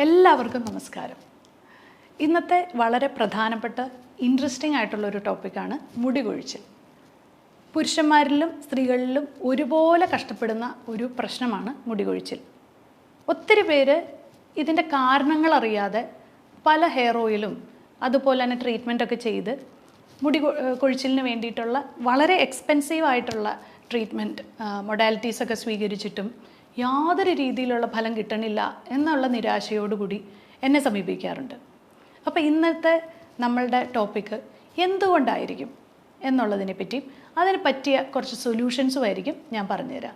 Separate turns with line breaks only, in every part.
എല്ലാവർക്കും നമസ്കാരം. ഇന്നത്തെ വളരെ പ്രധാനപ്പെട്ട ഇൻട്രസ്റ്റിംഗ് ആയിട്ടുള്ള ഒരു ടോപ്പിക്കാണ് മുടി കൊഴിച്ചിൽ. പുരുഷന്മാരിലും സ്ത്രീകളിലും ഒരുപോലെ കഷ്ടപ്പെടുന്ന ഒരു പ്രശ്നമാണ് മുടി കൊഴിച്ചിൽ. ഒത്തിരി പേര് ഇതിൻ്റെ കാരണങ്ങൾ അറിയാതെ പല ഹെയർ ഓയിലും അതുപോലെ തന്നെ ട്രീറ്റ്മെൻറ്റൊക്കെ ചെയ്ത് മുടി കൊഴിച്ചിലിന് വേണ്ടിയിട്ടുള്ള വളരെ എക്സ്പെൻസീവ് ആയിട്ടുള്ള ട്രീറ്റ്മെൻറ്റ് മൊഡാലിറ്റീസൊക്കെ സ്വീകരിച്ചിട്ടും യാതൊരു രീതിയിലുള്ള ഫലം കിട്ടണില്ല എന്നുള്ള നിരാശയോടുകൂടി എന്നെ സമീപിക്കാറുണ്ട്. അപ്പോൾ ഇന്നത്തെ നമ്മളുടെ ടോപ്പിക്ക് എന്തുകൊണ്ടായിരിക്കും എന്നുള്ളതിനെ പറ്റിയും അതിന് പറ്റിയ കുറച്ച് സൊല്യൂഷൻസും ആയിരിക്കും ഞാൻ പറഞ്ഞുതരാം.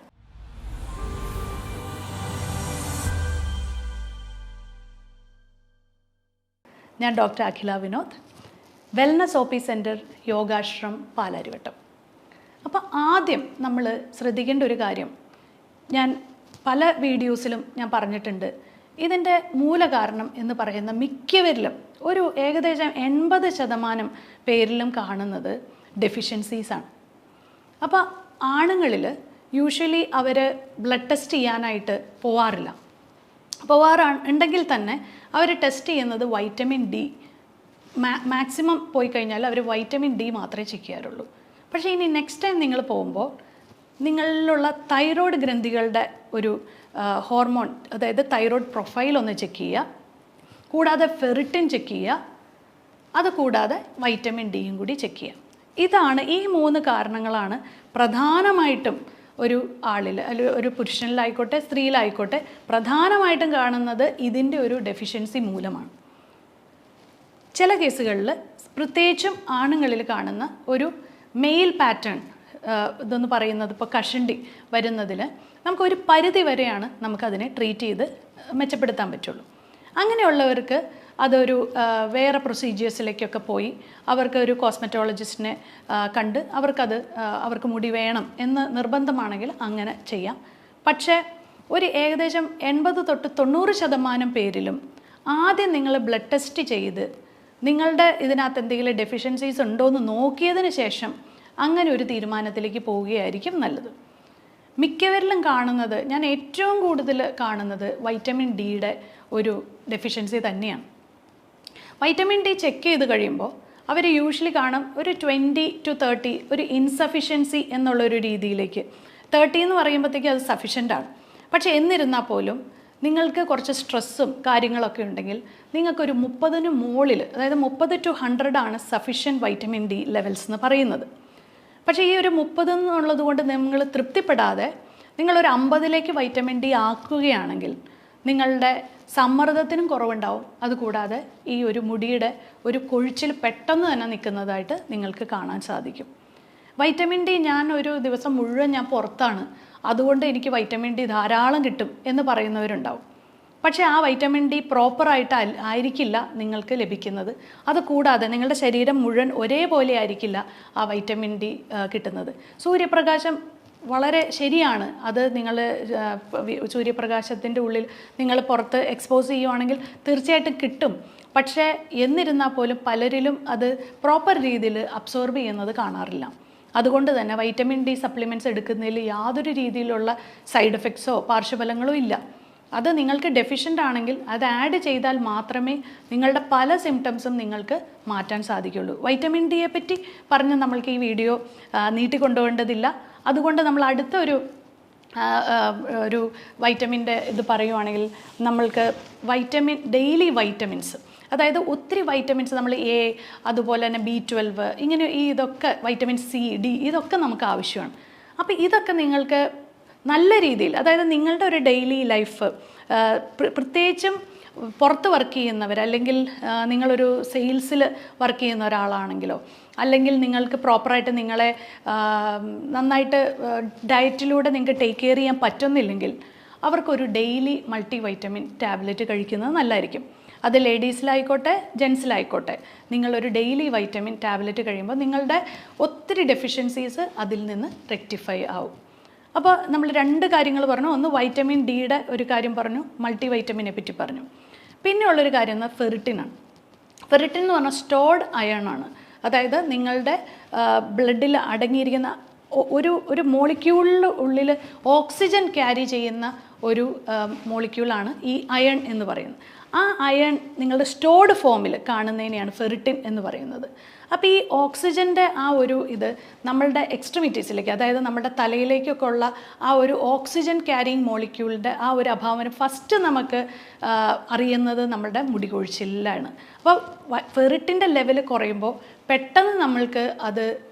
ഞാൻ doctor Akhila Vinod, wellness OP centre Yogashram Palarivattom. അപ്പോൾ ആദ്യം നമ്മൾ ശ്രദ്ധിക്കേണ്ട ഒരു കാര്യം, ഞാൻ പല വീഡിയോസിലും ഞാൻ പറഞ്ഞിട്ടുണ്ട്, ഇതിൻ്റെ മൂലകാരണം എന്ന് പറയുന്ന മിക്കവരിലും ഒരു ഏകദേശം 80% പേരിലും കാണുന്നത് ഡെഫിഷ്യൻസീസാണ്. അപ്പോൾ ആണുങ്ങളിൽ യൂഷ്വലി അവർ ബ്ലഡ് ടെസ്റ്റ് ചെയ്യാനായിട്ട് ഉണ്ടെങ്കിൽ തന്നെ അവർ ടെസ്റ്റ് ചെയ്യുന്നത് വൈറ്റമിൻ ഡി മാക്സിമം പോയി കഴിഞ്ഞാൽ അവർ വൈറ്റമിൻ ഡി മാത്രമേ ചെക്ക് ചെയ്യാറുള്ളൂ. പക്ഷേ ഇനി നെക്സ്റ്റ് ടൈം നിങ്ങൾ പോകുമ്പോൾ നിങ്ങളിലുള്ള തൈറോയ്ഡ് ഗ്രന്ഥികളുടെ ഒരു ഹോർമോൺ, അതായത് തൈറോയ്ഡ് പ്രൊഫൈൽ ഒന്ന് ചെക്ക് ചെയ്യുക, കൂടാതെ ഫെറിറ്റിൻ ചെക്ക് ചെയ്യുക, അതുകൂടാതെ വൈറ്റമിൻ ഡിയും കൂടി ചെക്ക് ചെയ്യുക. ഇതാണ് ഈ 3 കാരണങ്ങളാണ് പ്രധാനമായിട്ടും ഒരു ആളിൽ, അല്ലെങ്കിൽ ഒരു പുരുഷനിലായിക്കോട്ടെ സ്ത്രീയിലായിക്കോട്ടെ പ്രധാനമായിട്ടും കാണുന്നത് ഇതിൻ്റെ ഒരു ഡെഫിഷ്യൻസി മൂലമാണ്. ചില കേസുകളിൽ പ്രത്യേകിച്ചും ആണുങ്ങളിൽ കാണുന്ന ഒരു മെയിൽ പാറ്റേൺ ഇതെന്ന് പറയുന്നത്, ഇപ്പോൾ കഷണ്ടി വരുന്നതിൽ നമുക്കൊരു പരിധി വരെയാണ് നമുക്കതിനെ ട്രീറ്റ് ചെയ്ത് മെച്ചപ്പെടുത്താൻ പറ്റുള്ളൂ. അങ്ങനെയുള്ളവർക്ക് അതൊരു വേറെ പ്രൊസീജിയേഴ്സിലേക്കൊക്കെ പോയി അവർക്ക് ഒരു കോസ്മെറ്റോളജിസ്റ്റിനെ കണ്ട് അവർക്ക് മുടി വേണം എന്ന് നിർബന്ധമാണെങ്കിൽ അങ്ങനെ ചെയ്യാം. പക്ഷേ ഒരു ഏകദേശം 80 തൊട്ട് 90% പേരിലും ആദ്യം നിങ്ങൾ ബ്ലഡ് ടെസ്റ്റ് ചെയ്ത് നിങ്ങളുടെ ഇതിനകത്ത് എന്തെങ്കിലും ഡെഫിഷ്യൻസീസ് ഉണ്ടോ എന്ന് നോക്കിയതിന് ശേഷം അങ്ങനെ ഒരു തീരുമാനത്തിലേക്ക് പോവുകയായിരിക്കും നല്ലത്. മിക്കവരിലും കാണുന്നത്, ഞാൻ ഏറ്റവും കൂടുതൽ കാണുന്നത് വൈറ്റമിൻ ഡിയുടെ ഒരു ഡെഫിഷ്യൻസി തന്നെയാണ്. വൈറ്റമിൻ ഡി ചെക്ക് ചെയ്ത് കഴിയുമ്പോൾ അവർ യൂഷ്വലി കാണും ഒരു 20 to 30 ഒരു ഇൻസഫിഷ്യൻസി എന്നുള്ളൊരു രീതിയിലേക്ക്. 30 എന്ന് പറയുമ്പോഴത്തേക്കും അത് സഫിഷ്യൻ്റാണ്. പക്ഷേ എന്നിരുന്നാൽ പോലും നിങ്ങൾക്ക് കുറച്ച് സ്ട്രെസ്സും കാര്യങ്ങളൊക്കെ ഉണ്ടെങ്കിൽ നിങ്ങൾക്കൊരു 30-ന് മുകളിൽ, അതായത് 30 to 100 ആണ് സഫിഷ്യൻറ്റ് വൈറ്റമിൻ ഡി ലെവൽസ് എന്ന് പറയുന്നത്. പക്ഷേ ഈ ഒരു 30 എന്നുള്ളത് കൊണ്ട് നിങ്ങൾ തൃപ്തിപ്പെടാതെ നിങ്ങളൊരു 50-ലേക്ക് വൈറ്റമിൻ ഡി ആക്കുകയാണെങ്കിൽ നിങ്ങളുടെ സമ്മർദ്ദത്തിനും കുറവുണ്ടാവും. അതുകൂടാതെ ഈ ഒരു മുടിയുടെ ഒരു കൊഴിച്ചിൽ പെട്ടെന്ന് തന്നെ നിൽക്കുന്നതായിട്ട് നിങ്ങൾക്ക് കാണാൻ സാധിക്കും. വൈറ്റമിൻ ഡി ഞാൻ ഒരു ദിവസം മുഴുവൻ ഞാൻ പുറത്താണ്, അതുകൊണ്ട് എനിക്ക് വൈറ്റമിൻ ഡി ധാരാളം കിട്ടും എന്ന് പറയുന്നവരുണ്ടാവും. പക്ഷേ ആ വൈറ്റമിൻ ഡി പ്രോപ്പറായിട്ട് ആയിരിക്കില്ല നിങ്ങൾക്ക് ലഭിക്കുന്നത്. അതുകൂടാതെ നിങ്ങളുടെ ശരീരം മുഴുവൻ ഒരേപോലെ ആയിരിക്കില്ല ആ വൈറ്റമിൻ ഡി കിട്ടുന്നത്. സൂര്യപ്രകാശം വളരെ ശരിയാണ്, അത് നിങ്ങൾ സൂര്യപ്രകാശത്തിൻ്റെ ഉള്ളിൽ നിങ്ങൾ പുറത്ത് എക്സ്പോസ് ചെയ്യുവാണെങ്കിൽ തീർച്ചയായിട്ടും കിട്ടും. പക്ഷേ എന്നിരുന്നാൽ പോലും പലരിലും അത് പ്രോപ്പർ രീതിയിൽ അബ്സോർബ് ചെയ്യുന്നത് കാണാറില്ല. അതുകൊണ്ട് തന്നെ വൈറ്റമിൻ ഡി സപ്ലിമെൻറ്റ്സ് എടുക്കുന്നതിൽ യാതൊരു രീതിയിലുള്ള സൈഡ് എഫക്ട്സോ പാർശ്വഫലങ്ങളോ ഇല്ല. അത് നിങ്ങൾക്ക് ഡെഫിഷ്യൻ്റ് ആണെങ്കിൽ അത് ആഡ് ചെയ്താൽ മാത്രമേ നിങ്ങളുടെ പല സിംറ്റംസും നിങ്ങൾക്ക് മാറ്റാൻ സാധിക്കുള്ളൂ. വൈറ്റമിൻ ഡിയെ പറ്റി പറഞ്ഞ് നമ്മൾക്ക് ഈ വീഡിയോ നീട്ടിക്കൊണ്ടുപോകേണ്ടതില്ല. അതുകൊണ്ട് നമ്മൾ അടുത്ത ഒരു വൈറ്റമിൻ്റെ ഇത് പറയുവാണെങ്കിൽ നമ്മൾക്ക് ഡെയിലി വൈറ്റമിൻസ്, അതായത് ഒത്തിരി വൈറ്റമിൻസ് നമ്മൾ A, അതുപോലെ തന്നെ B12, ഇങ്ങനെ ഇതൊക്കെ വൈറ്റമിൻ C, D ഇതൊക്കെ നമുക്ക് ആവശ്യമാണ്. അപ്പോൾ ഇതൊക്കെ നിങ്ങൾക്ക് നല്ല രീതിയിൽ, അതായത് നിങ്ങളുടെ ഒരു ഡെയിലി ലൈഫ്, പ്രത്യേകിച്ചും പുറത്ത് വർക്ക് ചെയ്യുന്നവർ, അല്ലെങ്കിൽ നിങ്ങളൊരു സെയിൽസിൽ വർക്ക് ചെയ്യുന്ന ഒരാളാണെങ്കിലോ, അല്ലെങ്കിൽ നിങ്ങൾക്ക് പ്രോപ്പറായിട്ട് നിങ്ങളെ നന്നായിട്ട് ഡയറ്റിലൂടെ നിങ്ങൾക്ക് ടേക്ക് കെയർ ചെയ്യാൻ പറ്റുന്നില്ലെങ്കിൽ അവർക്കൊരു ഡെയിലി മൾട്ടി വൈറ്റമിൻ ടാബ്ലറ്റ് കഴിക്കുന്നത് നല്ലതായിരിക്കും. അത് ലേഡീസിലായിക്കോട്ടെ ജെൻസിലായിക്കോട്ടെ, നിങ്ങളൊരു ഡെയിലി വൈറ്റമിൻ ടാബ്ലറ്റ് കഴിയുമ്പോൾ നിങ്ങളുടെ ഒത്തിരി ഡെഫിഷ്യൻസീസ് അതിൽ നിന്ന് റെക്ടിഫൈ ആവും. അപ്പോൾ നമ്മൾ 2 കാര്യങ്ങൾ പറഞ്ഞു. ഒന്ന് വൈറ്റമിൻ ഡിയുടെ ഒരു കാര്യം പറഞ്ഞു, മൾട്ടി വൈറ്റമിനെ പറ്റി പറഞ്ഞു. പിന്നെ ഉള്ളൊരു കാര്യം എന്ന് ഫെറിറ്റിനാണ്. ഫെറിറ്റിൻ എന്ന് പറഞ്ഞാൽ സ്റ്റോർഡ് അയൺ ആണ്. അതായത് നിങ്ങളുടെ ബ്ലഡിൽ അടങ്ങിയിരിക്കുന്ന ഒരു ഒരു മോളിക്യൂളിൻ്റെ ഉള്ളിൽ ഓക്സിജൻ ക്യാരി ചെയ്യുന്ന ഒരു മോളിക്യൂളാണ് ഈ അയൺ എന്ന് പറയുന്നത്. ആ അയൺ നിങ്ങളുടെ സ്റ്റോർഡ് ഫോമിൽ കാണുന്നതിനെയാണ് ഫെറിറ്റിൻ എന്ന് പറയുന്നത്. അപ്പോൾ ഈ ഓക്സിജൻ്റെ ആ ഒരു ഇത് നമ്മളുടെ എക്സ്ട്രിമിറ്റീസിലേക്ക്, അതായത് നമ്മുടെ തലയിലേക്കൊക്കെ ഉള്ള ആ ഒരു ഓക്സിജൻ ക്യാരിങ് മോളിക്യൂളിൻ്റെ ആ ഒരു അഭാവം ഫസ്റ്റ് നമുക്ക് അറിയുന്നത് നമ്മുടെ മുടി കൊഴിച്ചിലാണ്. അപ്പോൾ ഫെറിറ്റിൻ്റെ ലെവൽ കുറയുമ്പോൾ പെട്ടെന്ന് നമ്മൾക്ക് അത്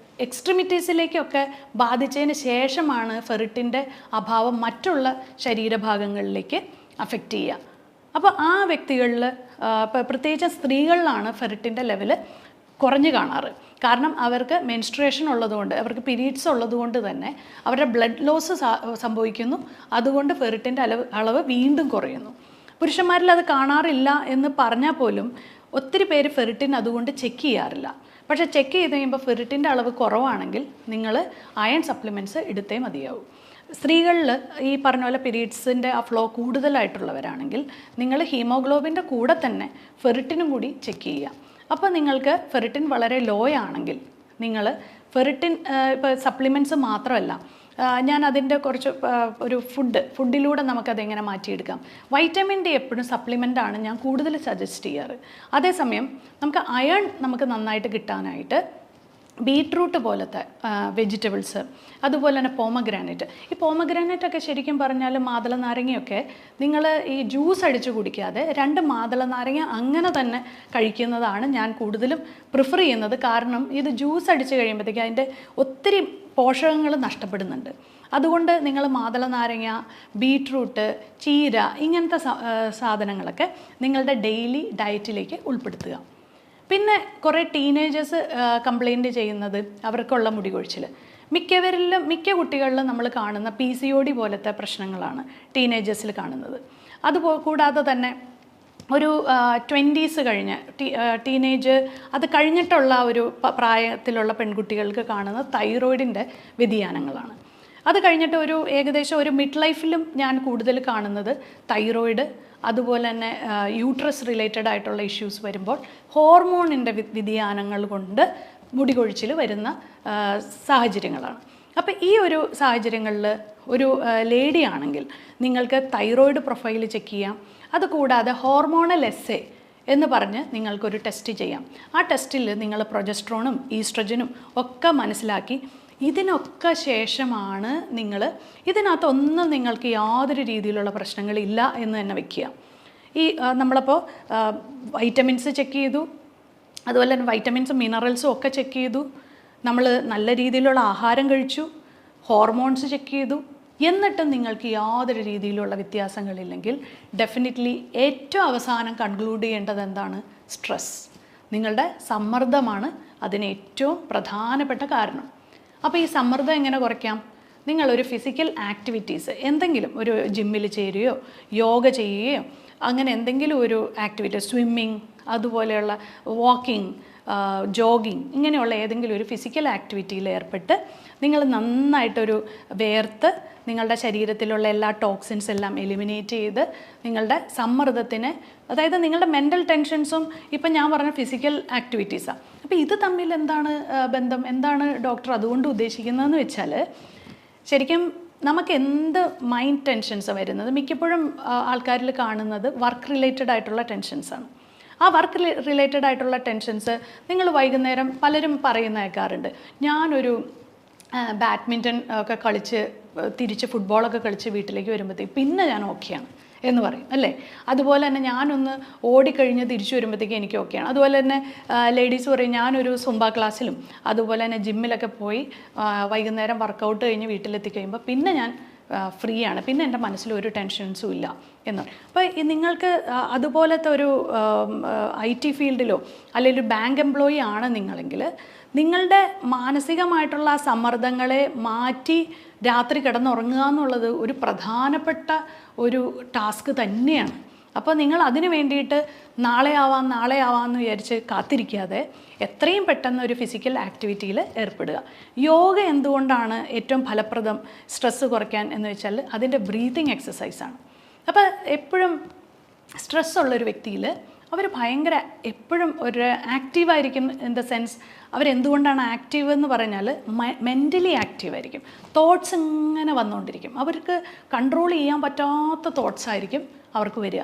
എക്സ്ട്രിമിറ്റീസിലേക്കൊക്കെ ബാധിച്ചതിന് ശേഷമാണ് ഫെറിറ്റിൻ്റെ അഭാവം മറ്റുള്ള ശരീരഭാഗങ്ങളിലേക്ക് അഫക്റ്റ് ചെയ്യുക. അപ്പോൾ ആ വ്യക്തികളിൽ പ്രത്യേകിച്ച് സ്ത്രീകളിലാണ് ഫെറിറ്റിൻ്റെ ലെവല് കുറഞ്ഞു കാണാറ്. കാരണം അവർക്ക് മെൻസ്ട്രുവേഷൻ ഉള്ളതുകൊണ്ട്, അവർക്ക് പീരീഡ്സ് ഉള്ളതുകൊണ്ട് തന്നെ അവരുടെ ബ്ലഡ് ലോസ് സംഭവിക്കുന്നു. അതുകൊണ്ട് ഫെറിറ്റിൻ്റെ അളവ് വീണ്ടും കുറയുന്നു. പുരുഷന്മാരിൽ അത് കാണാറില്ല എന്ന് പറഞ്ഞാൽ പോലും ഒത്തിരി പേര് ഫെറിറ്റിൻ അതുകൊണ്ട് ചെക്ക് ചെയ്യാറില്ല. പക്ഷേ ചെക്ക് ചെയ്ത് കഴിയുമ്പോൾ ഫെറിറ്റിൻ്റെ അളവ് കുറവാണെങ്കിൽ നിങ്ങൾ അയൺ സപ്ലിമെൻറ്റ്സ് എടുത്തേ മതിയാവും. സ്ത്രീകളിൽ ഈ പറഞ്ഞ പോലെ പീരീഡ്സിൻ്റെ ആ ഫ്ലോ കൂടുതലായിട്ടുള്ളവരാണെങ്കിൽ നിങ്ങൾ ഹീമോഗ്ലോബിൻ്റെ കൂടെ തന്നെ ഫെറിറ്റിനും കൂടി ചെക്ക് ചെയ്യുക. അപ്പോൾ നിങ്ങൾക്ക് ഫെറിറ്റിൻ വളരെ ലോ ആണെങ്കിൽ നിങ്ങൾ ഫെറിറ്റിൻ ഇപ്പോൾ സപ്ലിമെൻറ്റ്സ് മാത്രമല്ല, ഞാൻ അതിൻ്റെ കുറച്ച് ഒരു ഫുഡിലൂടെ നമുക്കതെങ്ങനെ മാറ്റിയെടുക്കാം. വൈറ്റമിൻ ഡി എപ്പോഴും സപ്ലിമെൻ്റാണ് ഞാൻ കൂടുതൽ സജസ്റ്റ് ചെയ്യാറ്. അതേസമയം നമുക്ക് അയൺ നമുക്ക് നന്നായിട്ട് കിട്ടാനായിട്ട് ബീട്രൂട്ട് പോലത്തെ വെജിറ്റബിൾസ്, അതുപോലെ തന്നെ പോമഗ്രാനൈറ്റ്. ഈ പോമഗ്രാനൈറ്റൊക്കെ ശരിക്കും പറഞ്ഞാൽ മാതള നാരങ്ങയൊക്കെ നിങ്ങൾ ഈ ജ്യൂസ് അടിച്ച് കുടിക്കാതെ 2 മാതള നാരങ്ങ അങ്ങനെ തന്നെ കഴിക്കുന്നതാണ് ഞാൻ കൂടുതലും പ്രിഫർ ചെയ്യുന്നത്. കാരണം ഇത് ജ്യൂസ് അടിച്ച് കഴിയുമ്പോഴത്തേക്ക് അതിൻ്റെ ഒത്തിരി പോഷകങ്ങൾ നഷ്ടപ്പെടുന്നുണ്ട്. അതുകൊണ്ട് നിങ്ങൾ മാതള നാരങ്ങ, ബീട്രൂട്ട്, ചീര ഇങ്ങനത്തെ സാധനങ്ങളൊക്കെ നിങ്ങളുടെ ഡെയിലി ഡയറ്റിലേക്ക് ഉൾപ്പെടുത്തുക. പിന്നെ കുറേ ടീനേജേഴ്സ് കംപ്ലൈൻറ്റ് ചെയ്യുന്നത് അവർക്കുള്ള മുടി കൊഴിച്ചിൽ. മിക്ക കുട്ടികളിലും നമ്മൾ കാണുന്ന PCOD പോലത്തെ പ്രശ്നങ്ങളാണ് ടീനേജേഴ്സിൽ കാണുന്നത്. കൂടാതെ തന്നെ ഒരു 20s കഴിഞ്ഞ് ടീനേജ് അത് കഴിഞ്ഞിട്ടുള്ള ഒരു പ്രായത്തിലുള്ള പെൺകുട്ടികൾക്ക് കാണുന്ന തൈറോയിഡിൻ്റെ വ്യതിയാനങ്ങളാണ്. അത് കഴിഞ്ഞിട്ട് ഏകദേശം ഒരു മിഡ് ലൈഫിലും ഞാൻ കൂടുതൽ കാണുന്നത് തൈറോയിഡ്, അതുപോലെ തന്നെ യൂട്രസ് റിലേറ്റഡ് ആയിട്ടുള്ള ഇഷ്യൂസ് വരുമ്പോൾ ഹോർമോണിൻ്റെ വ്യതിയാനങ്ങൾ കൊണ്ട് മുടി കൊഴിച്ചിൽ വരുന്ന സാഹചര്യങ്ങളാണ്. അപ്പോൾ ഈ ഒരു സാഹചര്യങ്ങളിൽ ഒരു ലേഡി ആണെങ്കിൽ നിങ്ങൾക്ക് തൈറോയിഡ് പ്രൊഫൈൽ ചെക്ക് ചെയ്യാം. അതുകൂടാതെ ഹോർമോണൽ എസ്സേ എന്ന് പറഞ്ഞ് നിങ്ങൾക്കൊരു ടെസ്റ്റ് ചെയ്യാം. ആ ടെസ്റ്റിൽ നിങ്ങൾ പ്രൊജസ്ട്രോണും ഈസ്ട്രജനും ഒക്കെ മനസ്സിലാക്കി ഇതിനൊക്കെ ശേഷമാണ് ഇതിനകത്തൊന്നും നിങ്ങൾക്ക് യാതൊരു രീതിയിലുള്ള പ്രശ്നങ്ങളില്ല എന്ന് തന്നെ വയ്ക്കുക. നമ്മളപ്പോൾ വൈറ്റമിൻസ് ചെക്ക് ചെയ്തു, അതുപോലെ തന്നെ വൈറ്റമിൻസും മിനറൽസും ഒക്കെ ചെക്ക് ചെയ്തു, നമ്മൾ നല്ല രീതിയിലുള്ള ആഹാരം കഴിച്ചു, ഹോർമോൺസ് ചെക്ക് ചെയ്തു, എന്നിട്ടും നിങ്ങൾക്ക് യാതൊരു രീതിയിലുള്ള വ്യത്യാസങ്ങളില്ലെങ്കിൽ ഡെഫിനറ്റ്ലി ഏറ്റവും അവസാനം കൺക്ലൂഡ് ചെയ്യേണ്ടത് എന്താണ്? സ്ട്രെസ്, നിങ്ങളുടെ സമ്മർദ്ദമാണ് അതിന് ഏറ്റവും പ്രധാനപ്പെട്ട കാരണം. അപ്പോൾ ഈ സമ്മർദ്ദം എങ്ങനെ കുറയ്ക്കാം? നിങ്ങളൊരു ഫിസിക്കൽ ആക്ടിവിറ്റീസ് എന്തെങ്കിലും ഒരു ജിമ്മിൽ ചേരുകയോ യോഗ ചെയ്യുകയോ അങ്ങനെ എന്തെങ്കിലും ഒരു ആക്ടിവിറ്റി, സ്വിമ്മിങ്, അതുപോലെയുള്ള വാക്കിംഗ്, ജോഗിങ്, ഇങ്ങനെയുള്ള ഏതെങ്കിലും ഒരു ഫിസിക്കൽ ആക്ടിവിറ്റിയിൽ ഏർപ്പെട്ട് നിങ്ങൾ നന്നായിട്ടൊരു വേർത്ത് നിങ്ങളുടെ ശരീരത്തിലുള്ള എല്ലാ ടോക്സിൻസ് എല്ലാം എലിമിനേറ്റ് ചെയ്ത് നിങ്ങളുടെ സമ്മർദ്ദത്തിന്, അതായത് നിങ്ങളുടെ മെൻ്റൽ ടെൻഷൻസും ഇപ്പം ഞാൻ പറഞ്ഞ ഫിസിക്കൽ ആക്ടിവിറ്റീസാണ്. അപ്പോൾ ഇത് തമ്മിൽ എന്താണ് ബന്ധം? എന്താണ് ഡോക്ടർ അതുകൊണ്ട് ഉദ്ദേശിക്കുന്നതെന്ന് വെച്ചാൽ, ശരിക്കും നമുക്ക് എന്ത് മൈൻഡ് ടെൻഷൻസ് വരുന്നത് മിക്കപ്പോഴും ആൾക്കാരിൽ കാണുന്നത് വർക്ക് റിലേറ്റഡ് ആയിട്ടുള്ള ടെൻഷൻസാണ്. ആ വർക്ക് റിലേറ്റഡ് ആയിട്ടുള്ള ടെൻഷൻസ് നിങ്ങൾ വൈകുന്നേരം പലരും പറയുന്ന കേൾക്കാറുണ്ട്, ഞാനൊരു ബാഡ്മിൻ്റൺ ഒക്കെ കളിച്ച് തിരിച്ച് ഫുട്ബോളൊക്കെ കളിച്ച് വീട്ടിലേക്ക് വരുമ്പോഴത്തേക്ക് പിന്നെ ഞാൻ ഓക്കെയാണ് എന്ന് പറയും, അല്ലേ? അതുപോലെ തന്നെ ഞാനൊന്ന് ഓടിക്കഴിഞ്ഞ് തിരിച്ചു വരുമ്പോഴത്തേക്ക് എനിക്ക് ഓക്കെയാണ്. അതുപോലെ തന്നെ ലേഡീസ് പറയും, ഞാനൊരു സുംബ ക്ലാസ്സിലും അതുപോലെ തന്നെ ജിമ്മിലൊക്കെ പോയി വൈകുന്നേരം വർക്കൗട്ട് കഴിഞ്ഞ് വീട്ടിലെത്തി കഴിയുമ്പോൾ പിന്നെ ഞാൻ ഫ്രീ ആണ്, പിന്നെ എൻ്റെ മനസ്സിൽ ഒരു ടെൻഷൻസും ഇല്ല എന്ന് പറയും. അപ്പോൾ നിങ്ങൾക്ക് അതുപോലത്തെ ഒരു IT ഫീൽഡിലോ അല്ലെങ്കിൽ ഒരു ബാങ്ക് എംപ്ലോയി ആണ് നിങ്ങളെങ്കിൽ നിങ്ങളുടെ മാനസികമായിട്ടുള്ള ആ സമ്മർദ്ദങ്ങളെ മാറ്റി രാത്രി കിടന്നുറങ്ങുക എന്നുള്ളത് ഒരു പ്രധാനപ്പെട്ട ഒരു ടാസ്ക് തന്നെയാണ്. അപ്പോൾ നിങ്ങൾ അതിന് വേണ്ടിയിട്ട് നാളെ ആവാമെന്ന് വിചാരിച്ച് കാത്തിരിക്കാതെ എത്രയും പെട്ടെന്ന് ഒരു ഫിസിക്കൽ ആക്ടിവിറ്റിയിൽ ഏർപ്പെടുക. യോഗ എന്തുകൊണ്ടാണ് ഏറ്റവും ഫലപ്രദം സ്ട്രെസ്സ് കുറയ്ക്കാൻ എന്ന് വെച്ചാൽ അതിൻ്റെ ബ്രീതിങ് എക്സസൈസാണ്. അപ്പോൾ എപ്പോഴും സ്ട്രെസ്സുള്ളൊരു വ്യക്തിയിൽ അവർ ഭയങ്കര എപ്പോഴും ഒരു ആക്റ്റീവായിരിക്കും. ഇൻ ദ സെൻസ് അവരെന്തുകൊണ്ടാണ് ആക്റ്റീവ് എന്ന് പറഞ്ഞാൽ മെൻ്റലി ആക്റ്റീവായിരിക്കും. തോട്ട്സ് ഇങ്ങനെ വന്നുകൊണ്ടിരിക്കും. അവർക്ക് കൺട്രോൾ ചെയ്യാൻ പറ്റാത്ത തോട്ട്സ് ആയിരിക്കും അവർക്ക് വരിക.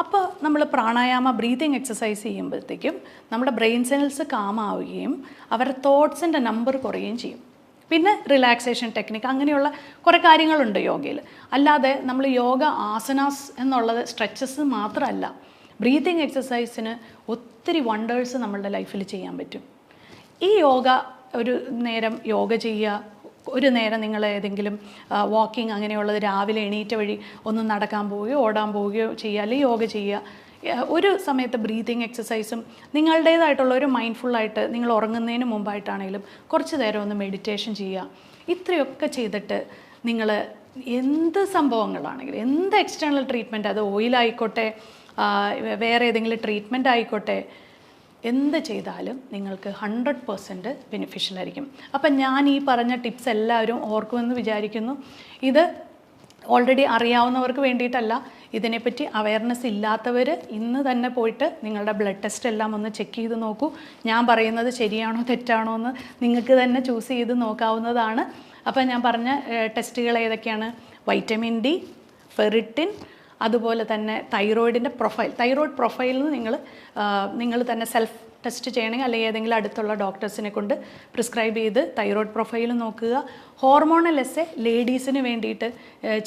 അപ്പോൾ നമ്മൾ പ്രാണായാമ ബ്രീതിങ് എക്സസൈസ് ചെയ്യുമ്പോഴത്തേക്കും നമ്മുടെ ബ്രെയിൻ സെൽസ് കാമാവുകയും അവരുടെ തോട്ട്സിൻ്റെ നമ്പർ കുറയുകയും ചെയ്യും. പിന്നെ റിലാക്സേഷൻ ടെക്നിക്ക് അങ്ങനെയുള്ള കുറേ കാര്യങ്ങളുണ്ട് യോഗയിൽ. അല്ലാതെ നമ്മൾ യോഗ ആസനാസ് എന്നുള്ളത് സ്ട്രെച്ചസ് മാത്രമല്ല. ബ്രീതിങ് എക്സസൈസിന് ഒത്തിരി വണ്ടേഴ്സ് നമ്മളുടെ ലൈഫിൽ ചെയ്യാൻ പറ്റും. ഈ യോഗ ഒരു നേരം യോഗ ചെയ്യുക, ഒരു നേരം നിങ്ങൾ ഏതെങ്കിലും വാക്കിംഗ് അങ്ങനെയുള്ളത് രാവിലെ എണീറ്റ വഴി ഒന്ന് നടക്കാൻ പോവുകയോ ഓടാൻ പോവുകയോ ചെയ്യുക, അല്ലെങ്കിൽ യോഗ ചെയ്യുക. ഒരു സമയത്ത് ബ്രീതിങ് എക്സസൈസും നിങ്ങളുടേതായിട്ടുള്ള ഒരു മൈൻഡ്ഫുള്ളായിട്ട് നിങ്ങൾ ഉറങ്ങുന്നതിന് മുമ്പായിട്ടാണെങ്കിലും കുറച്ച് നേരം ഒന്ന് മെഡിറ്റേഷൻ ചെയ്യുക. ഇത്രയൊക്കെ ചെയ്തിട്ട് നിങ്ങൾ എന്ത് സംഭവങ്ങളാണെങ്കിലും, എന്ത് എക്സ്റ്റേണൽ ട്രീറ്റ്മെൻറ്റ്, അത് ഓയിലായിക്കോട്ടെ വേറെ ഏതെങ്കിലും ട്രീറ്റ്മെൻറ്റ് ആയിക്കോട്ടെ, എന്ത് ചെയ്താലും നിങ്ങൾക്ക് 100% ബെനിഫിഷ്യൽ ആയിരിക്കും. അപ്പം ഞാൻ ഈ പറഞ്ഞ ടിപ്സ് എല്ലാവരും ഓർക്കുമെന്ന് വിചാരിക്കുന്നു. ഇത് ഓൾറെഡി അറിയാവുന്നവർക്ക് വേണ്ടിയിട്ടല്ല, ഇതിനെപ്പറ്റി അവയർനെസ് ഇല്ലാത്തവർ ഇന്ന് തന്നെ പോയിട്ട് നിങ്ങളുടെ ബ്ലഡ് ടെസ്റ്റ് എല്ലാം ഒന്ന് ചെക്ക് ചെയ്ത് നോക്കൂ. ഞാൻ പറയുന്നത് ശരിയാണോ തെറ്റാണോ എന്ന് നിങ്ങൾക്ക് തന്നെ ചൂസ് ചെയ്ത് നോക്കാവുന്നതാണ്. അപ്പം ഞാൻ പറഞ്ഞ ടെസ്റ്റുകൾ ഏതൊക്കെയാണ്? വൈറ്റമിൻ ഡി, ഫെറിറ്റിൻ, അതുപോലെ തന്നെ തൈറോയിഡിൻ്റെ പ്രൊഫൈൽ. തൈറോയിഡ് പ്രൊഫൈലിൽ നിങ്ങൾ തന്നെ സെൽഫ് ടെസ്റ്റ് ചെയ്യണമെങ്കിൽ അല്ലെങ്കിൽ ഏതെങ്കിലും അടുത്തുള്ള ഡോക്ടേഴ്സിനെ കൊണ്ട് പ്രിസ്ക്രൈബ് ചെയ്ത് തൈറോയിഡ് പ്രൊഫൈൽ നോക്കുക. ഹോർമോണൽ എസ്സേ ലേഡീസിന് വേണ്ടിയിട്ട്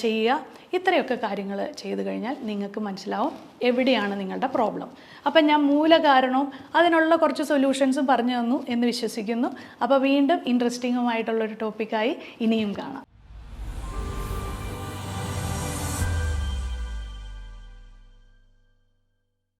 ചെയ്യുക. ഇത്രയൊക്കെ കാര്യങ്ങൾ ചെയ്തു കഴിഞ്ഞാൽ നിങ്ങൾക്ക് മനസ്സിലാവും എവിടെയാണ് നിങ്ങളുടെ പ്രോബ്ലം. അപ്പം ഞാൻ മൂലകാരണവും അതിനുള്ള കുറച്ച് സൊല്യൂഷൻസും പറഞ്ഞു തന്നു എന്ന് വിശ്വസിക്കുന്നു. അപ്പോൾ വീണ്ടും ഇൻട്രസ്റ്റിങ്ങുമായിട്ടുള്ളൊരു ടോപ്പിക്കായി ഇനിയും കാണാം.